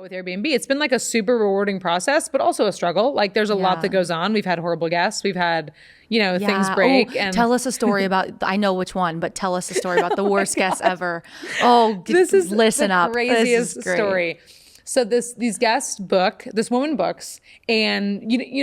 With Airbnb, it's been like a super rewarding process, but also a struggle. Like there's a lot that goes on. We've had horrible guests. We've had, things break. And tell us a story about, I know which one, but tell us a story about the worst guests ever. Oh, this is listen the up. Craziest story. So these guests book, this woman books, and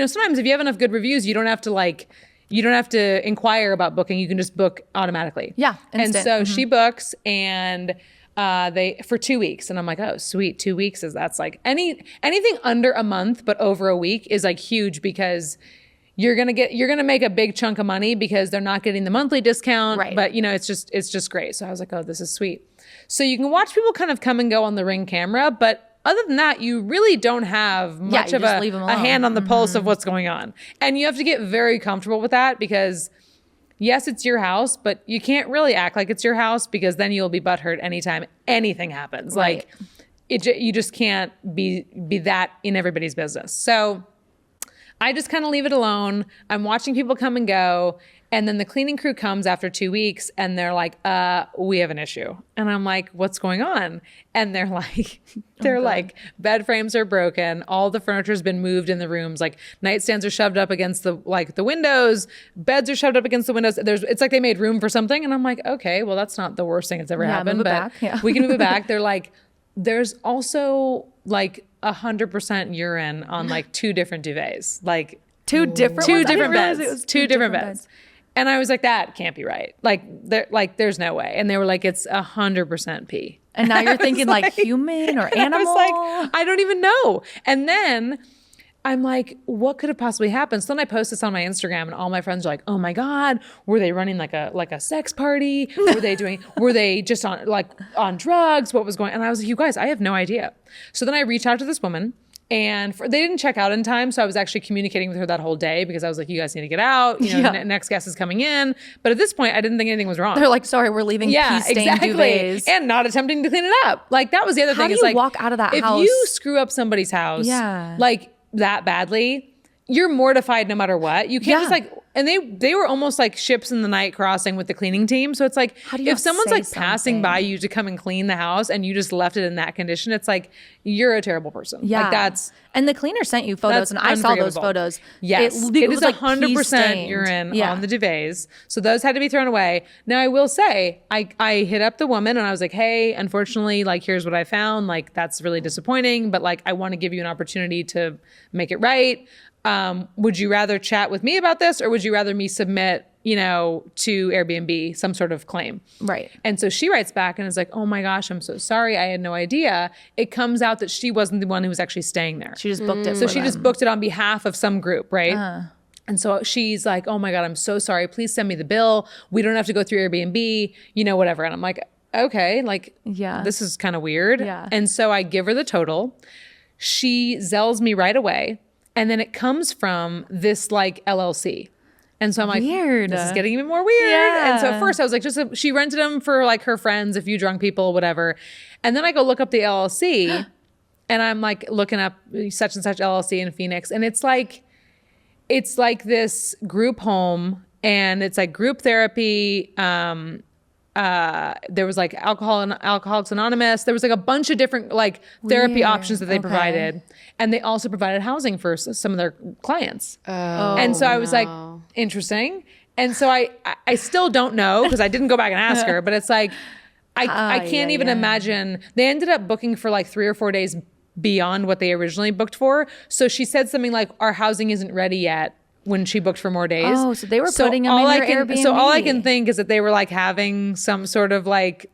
sometimes if you have enough good reviews, you don't have to inquire about booking. You can just book automatically. Yeah. Instant. And so she books and they for 2 weeks, and I'm like, oh sweet, 2 weeks that's like anything under a month but over a week is like huge, because you're gonna make a big chunk of money because they're not getting the monthly discount, right? But it's just great. So I was like, oh, this is sweet. So you can watch people kind of come and go on the Ring camera, but other than that, you really don't have much of a hand on the pulse of what's going on, and you have to get very comfortable with that because. Yes, it's your house, but you can't really act like it's your house because then you'll be butthurt anytime anything happens. Right. Like you just can't be that in everybody's business. So I just kind of leave it alone. I'm watching people come and go. And then the cleaning crew comes after 2 weeks and they're like, we have an issue. And I'm like, what's going on? And they're like, like, bed frames are broken. All the furniture's been moved in the rooms. Like nightstands are shoved up against the windows. Beds are shoved up against the windows. It's like they made room for something. And I'm like, okay, well, that's not the worst thing that's ever happened. Move it but back. Yeah. We can move it back. They're like, there's also like 100% urine on like 2 different duvets. Like two different beds. Two different beds. And I was like, that can't be right. There's no way. And they were like, it's 100% pee. And now you're thinking like human or animal? I was like, I don't even know. And then I'm like, what could have possibly happened? So then I post this on my Instagram and all my friends are like, oh my God, were they running like a sex party? Were they just on drugs? What was going on? And I was like, you guys, I have no idea. So then I reached out to this woman. And they didn't check out in time, so I was actually communicating with her that whole day because I was like, you guys need to get out. Next guest is coming in. But at this point, I didn't think anything was wrong. They're like, sorry, we're leaving pee-stained duvets. And not attempting to clean it up. Like, that was the other thing. How do you walk out of that house? If you screw up somebody's house like that badly, you're mortified no matter what. You can't just like... And they were almost like ships in the night crossing with the cleaning team. So it's like, if someone's like passing by you to come and clean the house and you just left it in that condition, it's like, you're a terrible person. Yeah. Like and the cleaner sent you photos and I saw those photos. Yes. It is 100% urine on the duvets. So those had to be thrown away. Now I will say, I hit up the woman and I was like, hey, unfortunately, like, here's what I found. Like, that's really disappointing, but like, I want to give you an opportunity to make it right. Would you rather chat with me about this or would you rather me submit, to Airbnb some sort of claim? Right. And so she writes back and is like, oh my gosh, I'm so sorry. I had no idea. It comes out that she wasn't the one who was actually staying there. She just booked it. So she just booked it on behalf of some group, right? And so she's like, oh my God, I'm so sorry. Please send me the bill. We don't have to go through Airbnb, whatever. And I'm like, okay, like, this is kind of weird. Yeah. And so I give her the total. She Zells me right away. And then it comes from this like LLC. And so I'm like, weird. This is getting even more weird. Yeah. And so at first I was like, she rented them for like her friends, a few drunk people, whatever. And then I go look up the LLC and I'm like looking up such and such LLC in Phoenix. And it's like this group home and it's like group therapy. There was like Alcoholics Anonymous. There was like a bunch of different like therapy options that they provided. And they also provided housing for some of their clients. And so I was like, interesting. And so I still don't know because I didn't go back and ask her, but it's like, I can't even imagine. They ended up booking for like 3 or 4 days beyond what they originally booked for. So she said something like, our housing isn't ready yet. When she booked for more days. Oh, so they were putting them in their Airbnb. So all I can think is that they were like having some sort of like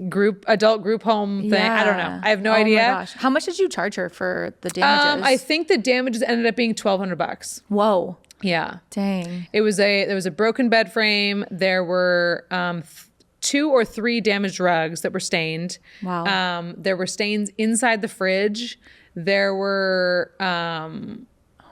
adult group home thing. I don't know. I have no idea. Oh my gosh. How much did you charge her for the damages? I think the damages ended up being $1,200. Whoa. Yeah. Dang. There was a broken bed frame. There were 2 or 3 damaged rugs that were stained. Wow. There were stains inside the fridge. There were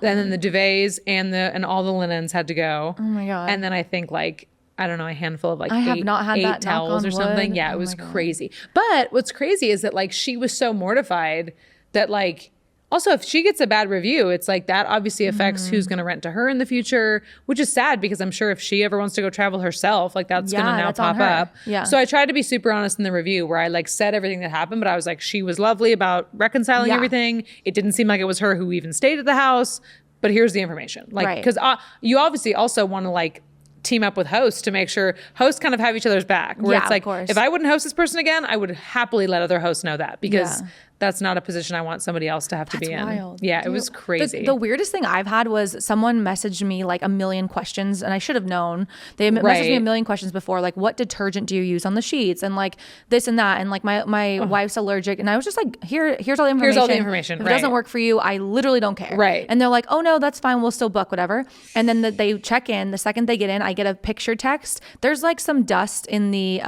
and then the duvets and all the linens had to go. Oh my God. And then I think like, I don't know, a handful of like I have not had 8 that towels or something. wood. Yeah, it was crazy. But what's crazy is that like she was so mortified that like Also, if she gets a bad review, it's like that obviously affects who's going to rent to her in the future, which is sad because I'm sure if she ever wants to go travel herself, like that's going to now pop up. Yeah. So I tried to be super honest in the review where I like said everything that happened, but I was like, she was lovely about reconciling everything. It didn't seem like it was her who even stayed at the house, but here's the information. Like, because you obviously also want to like team up with hosts to make sure hosts kind of have each other's back. Where it's like, if I wouldn't host this person again, I would happily let other hosts know that because that's not a position I want somebody else to have to be in. Wild. Yeah, it was crazy. The weirdest thing I've had was someone messaged me like a million questions, and I should have known. They messaged me a million questions before, like, what detergent do you use on the sheets, and like this and that, and like my wife's allergic, and I was just like, here's all the information. Here's all the information. If it doesn't work for you, I literally don't care. Right. And they're like, oh no, that's fine. We'll still book whatever. And then they check in. The second they get in, I get a picture text. There's like some dust in the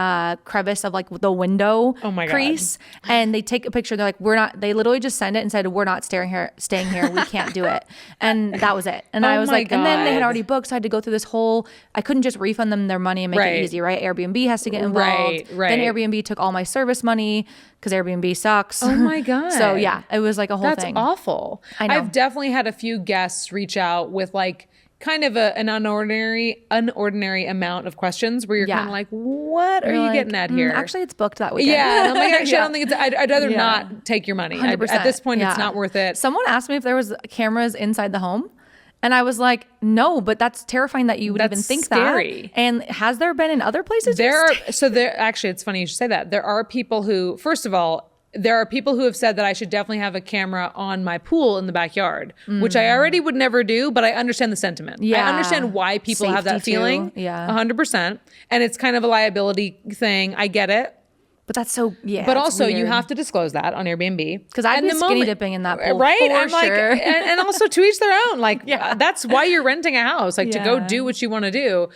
crevice of like the window crease, and they take a picture. They're like, they literally just send it and said, we're not staying here. We can't do it. And that was it. And I was like, and then they had already booked. So I had to go through this whole, I couldn't just refund them their money and make it easy, right? Airbnb has to get involved. Then Airbnb took all my service money because Airbnb sucks. Oh my God. So yeah, it was like a whole thing. That's awful. I know. I've definitely had a few guests reach out with like kind of an unordinary amount of questions where you're kind of like, what are you getting at here? Actually, it's booked that weekend. Yeah. And I'm like, actually, I don't think it's, I'd rather not take your money. At this point, it's not worth it. Someone asked me if there was cameras inside the home. And I was like, no, but that's terrifying that you would even think scary. That. And has there been in other places? Actually, it's funny you should say that. There are people who, first of all, there are people who have said that I should definitely have a camera on my pool in the backyard, which I already would never do, but I understand the sentiment. Yeah. I understand why people have that feeling. Yeah. 100%. And it's kind of a liability thing. I get it. But that's so, But also you have to disclose that on Airbnb. Because I'd be skinny dipping in that pool. Right? I'm like, and also to each their own. Like, that's why you're renting a house. Like to go do what you want to do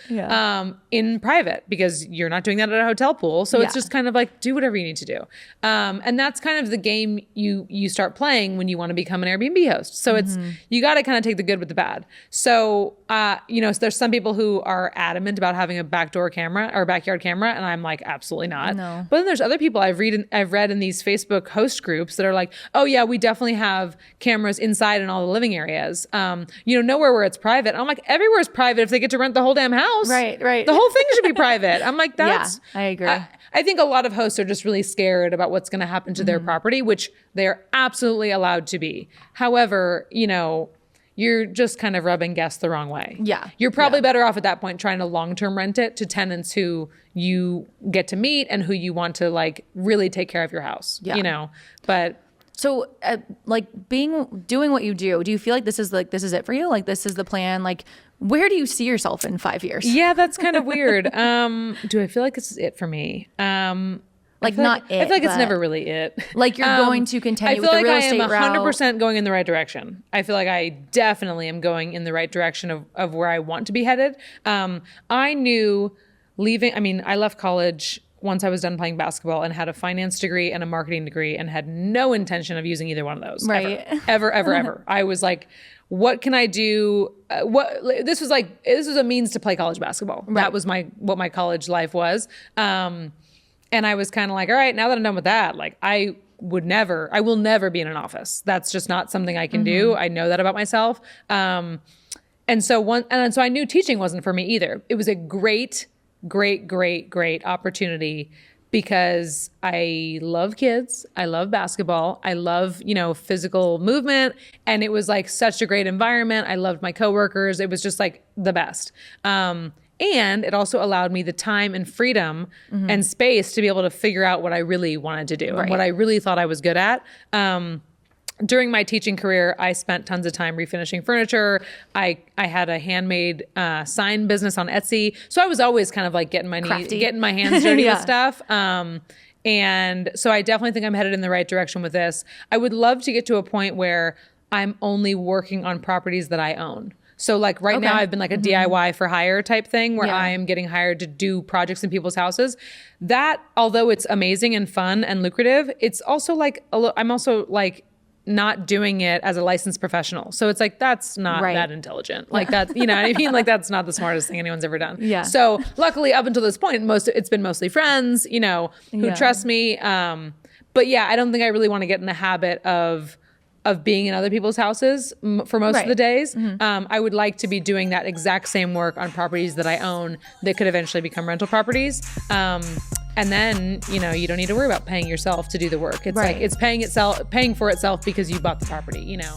in private because you're not doing that at a hotel pool. So it's just kind of like, do whatever you need to do. And that's kind of the game you start playing when you want to become an Airbnb host. So it's, you got to kind of take the good with the bad. So, there's some people who are adamant about having a backdoor camera or backyard camera. And I'm like, absolutely not. No. But then there's other people I've read in these Facebook host groups that are like, oh yeah, we definitely have cameras inside in all the living areas. Nowhere where it's private. I'm like, everywhere is private if they get to rent the whole damn house. Right. The whole thing should be private. I'm like, that's. Yeah, I agree. I think a lot of hosts are just really scared about what's going to happen to their property, which they're absolutely allowed to be. However, you're just kind of rubbing guests the wrong way. Yeah. You're probably better off at that point trying to long-term rent it to tenants who you get to meet and who you want to like really take care of your house, but. So doing what you do you feel like this is it for you? Like this is the plan? Like where do you see yourself in 5 years? Yeah, that's kind of weird. Do I feel like this is it for me? I feel like it's never really it. Like you're going to continue with the real estate route. I feel like I am 100% going in the right direction. I feel like I definitely am going in the right direction of where I want to be headed. I knew I left college once I was done playing basketball and had a finance degree and a marketing degree and had no intention of using either one of those. Right. Ever. I was like, what can I do? This was a means to play college basketball. Right. That was what my college life was. And I was kind of like, all right, now that I'm done with that, like I will never be in an office. That's just not something I can do. I know that about myself. And so I knew teaching wasn't for me either. It was a great opportunity because I love kids. I love basketball. I love, physical movement. And it was like such a great environment. I loved my coworkers. It was just like the best. And it also allowed me the time and freedom and space to be able to figure out what I really wanted to do and what I really thought I was good at. During my teaching career, I spent tons of time refinishing furniture. I had a handmade sign business on Etsy. So I was always kind of like getting my hands dirty with stuff. And so I definitely think I'm headed in the right direction with this. I would love to get to a point where I'm only working on properties that I own. So like now I've been like a DIY for hire type thing where I am getting hired to do projects in people's houses. That, although it's amazing and fun and lucrative, it's also like, I'm also like not doing it as a licensed professional. So it's like, that's not that intelligent. Like that, you know what I mean? Like that's not the smartest thing anyone's ever done. Yeah. So luckily up until this point, it's been mostly friends, who trust me. But yeah, I don't think I really want to get in the habit of of being in other people's houses for most of the days. I would like to be doing that exact same work on properties that I own that could eventually become rental properties. And then, you know, you don't need to worry about paying yourself to do the work. It's like it's paying for itself because you bought the property, you know.